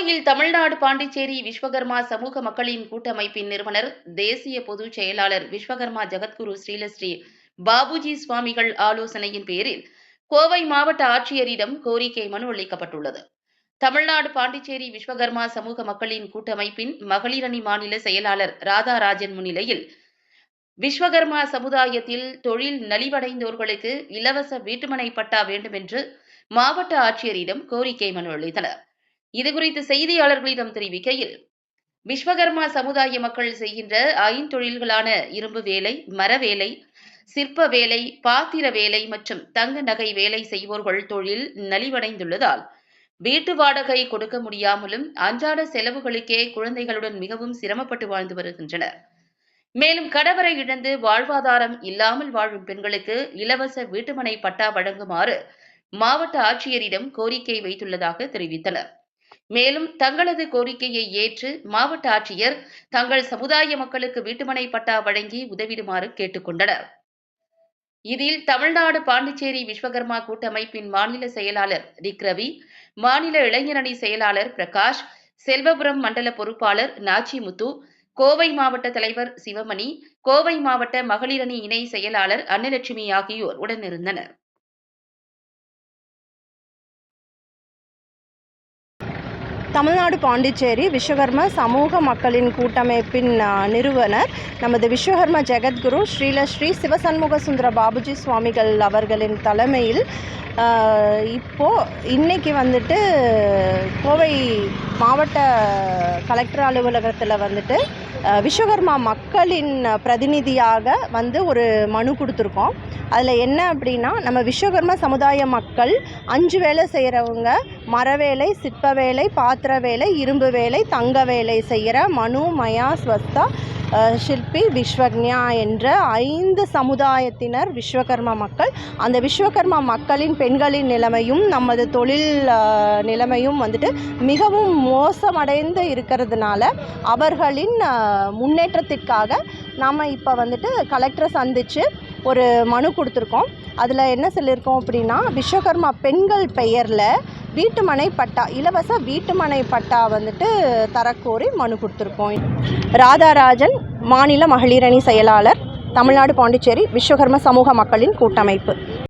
கோவையில் தமிழ்நாடு பாண்டிச்சேரி விஸ்வகர்மா சமூக மக்களின் கூட்டமைப்பின் நிறுவனர் தேசிய பொதுச் செயலாளர் விஸ்வகர்மா ஜெகத்குரு ஸ்ரீலஸ்ரீ பாபுஜி சுவாமிகள் ஆலோசனையின் பேரில் கோவை மாவட்ட ஆட்சியரிடம் கோரிக்கை மனு அளிக்கப்பட்டுள்ளது. தமிழ்நாடு பாண்டிச்சேரி விஸ்வகர்மா சமூக மக்களின் கூட்டமைப்பின் மகளிரணி மாநில செயலாளர் ராதாராஜன் முன்னிலையில் விஸ்வகர்மா சமுதாயத்தில் தொழில் நலிவடைந்தோர்களுக்கு இலவச வீட்டுமனை பட்டா வேண்டும் என்று மாவட்ட ஆட்சியரிடம் கோரிக்கை மனு அளித்தனர். இதுகுறித்து செய்தியாளர்களிடம் தெரிவிக்கையில், விஸ்வகர்மா சமுதாய மக்கள் செய்கின்ற ஐந்தொழில்களான இரும்பு வேலை, மர வேலை, சிற்ப வேலை, பாத்திர வேலை மற்றும் தங்க நகை வேலை செய்வோர்கள் தொழில் நலிவடைந்துள்ளதால் வீட்டு வாடகை கொடுக்க முடியாமலும் அன்றாட செலவுகளுக்கே குழந்தைகளுடன் மிகவும் சிரமப்பட்டு வாழ்ந்து வருகின்றனர். மேலும் கணவரை இழந்து வாழ்வாதாரம் இல்லாமல் வாழும் பெண்களுக்கு இலவச வீட்டுமனை பட்டா வழங்குமாறு மாவட்ட ஆட்சியரிடம் கோரிக்கை வைத்துள்ளதாக தெரிவித்தனர். மேலும் தங்களது கோரிக்கையை ஏற்று மாவட்ட ஆட்சியர் தங்கள் சமுதாய மக்களுக்கு வீட்டுமனை பட்டா வழங்கி உதவிடுமாறு கேட்டுக் கொண்டனர். இதில் தமிழ்நாடு பாண்டிச்சேரி விஸ்வகர்மா கூட்டமைப்பின் மாநில செயலாளர் ரிக் ரவி, மாநில இளைஞரணி செயலாளர் பிரகாஷ், செல்வபுரம் மண்டல பொறுப்பாளர் நாச்சிமுத்து, கோவை மாவட்ட தலைவர் சிவமணி, கோவை மாவட்ட மகளிரணி இணை செயலாளர் அன்னலட்சுமி ஆகியோர் உடனிருந்தனர். தமிழ்நாடு பாண்டிச்சேரி விஸ்வகர்மா சமூக மக்களின் கூட்டமைப்பின் நிறுவனர் நமது விஸ்வகர்மா ஜெகத்குரு ஸ்ரீலஸ்ரீ சிவசண்முக சுந்தர பாபுஜி சுவாமிகள் அவர்களின் தலைமையில் இன்னைக்கு வந்துட்டு கோவை மாவட்ட கலெக்டர் அலுவலகத்தில் வந்துட்டு விஸ்வகர்மா மக்களின் பிரதிநிதியாக ஒரு மனு கொடுத்துருக்கோம். அதில் என்ன அப்படின்னா, நம்ம விஸ்வகர்மா சமுதாய மக்கள் 5 வேலை செய்கிறவங்க மர வேலை, சிற்ப வேலை, பாத்திர வேலை, இரும்பு வேலை, தங்க வேலை செய்கிற மனு, மயா, ஸ்வஸ்தா, ஷில்பி, விஸ்வக்ஞா என்ற 5 சமுதாயத்தினர் விஸ்வகர்மா மக்கள். அந்த விஸ்வகர்மா மக்களின் பெண்களின் நிலைமையும் நமது தொழில் நிலைமையும் மிகவும் மோசமடைந்து இருக்கிறதுனால அவர்களின் முன்னேற்றத்திற்காக நாம் இப்போ கலெக்டரை சந்தித்து ஒரு மனு கொடுத்துருக்கோம். அதில் என்ன சொல்லியிருக்கோம் அப்படின்னா, விஸ்வகர்மா பெண்கள் பெயரில் வீட்டுமனை பட்டா, இலவச வீட்டுமனை பட்டா தரக்கோரி மனு கொடுத்துருக்கோம். ராதாராஜன், மாநில மகளிரணி செயலாளர், தமிழ்நாடு பாண்டிச்சேரி விஸ்வகர்மா சமூக மக்களின் கூட்டமைப்பு.